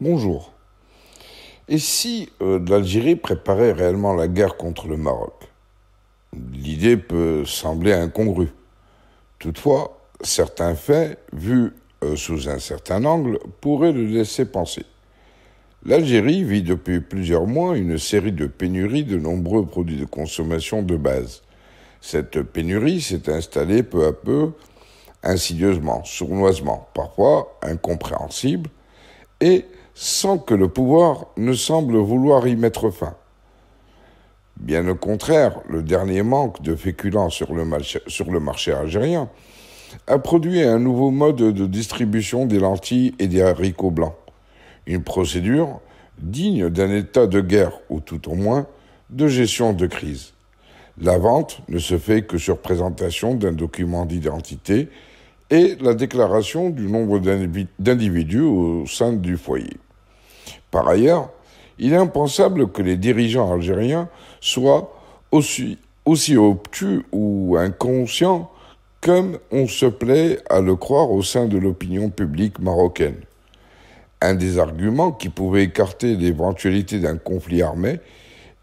Bonjour. Et si l'Algérie préparait réellement la guerre contre le Maroc? L'idée peut sembler incongrue. Toutefois, certains faits, vus sous un certain angle, pourraient le laisser penser. L'Algérie vit depuis plusieurs mois une série de pénuries de nombreux produits de consommation de base. Cette pénurie s'est installée peu à peu, insidieusement, sournoisement, parfois incompréhensible, et sans que le pouvoir ne semble vouloir y mettre fin. Bien au contraire, le dernier manque de féculents sur le marché algérien a produit un nouveau mode de distribution des lentilles et des haricots blancs. Une procédure digne d'un état de guerre, ou tout au moins de gestion de crise. La vente ne se fait que sur présentation d'un document d'identité et la déclaration du nombre d'individus au sein du foyer. Par ailleurs, il est impensable que les dirigeants algériens soient aussi obtus ou inconscients comme on se plaît à le croire au sein de l'opinion publique marocaine. Un des arguments qui pouvait écarter l'éventualité d'un conflit armé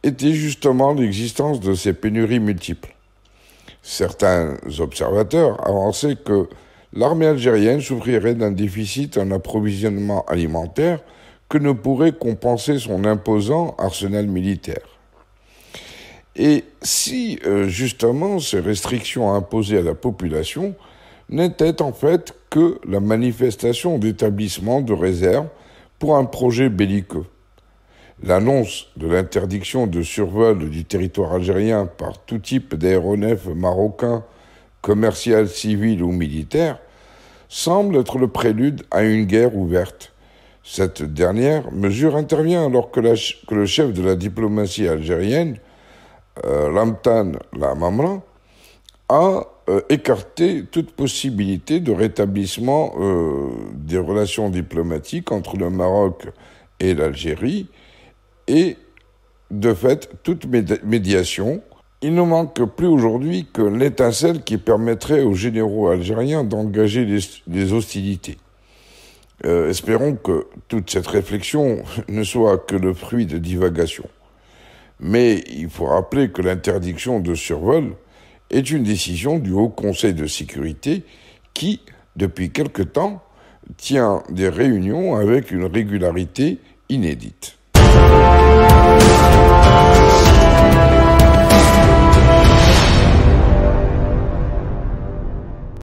était justement l'existence de ces pénuries multiples. Certains observateurs avançaient que l'armée algérienne souffrirait d'un déficit en approvisionnement alimentaire que ne pourrait compenser son imposant arsenal militaire. Et si, justement, ces restrictions imposées à la population n'étaient en fait que la manifestation d'établissements de réserve pour un projet belliqueux. L'annonce de l'interdiction de survol du territoire algérien par tout type d'aéronefs marocains, commerciaux, civils ou militaires, semble être le prélude à une guerre ouverte. Cette dernière mesure intervient alors que le chef de la diplomatie algérienne, Lamtan Lamamra, a écarté toute possibilité de rétablissement des relations diplomatiques entre le Maroc et l'Algérie et, de fait, toute médiation. Il ne manque plus aujourd'hui que l'étincelle qui permettrait aux généraux algériens d'engager des hostilités. Espérons que toute cette réflexion ne soit que le fruit de divagations. Mais il faut rappeler que l'interdiction de survol est une décision du Haut Conseil de sécurité qui, depuis quelque temps, tient des réunions avec une régularité inédite.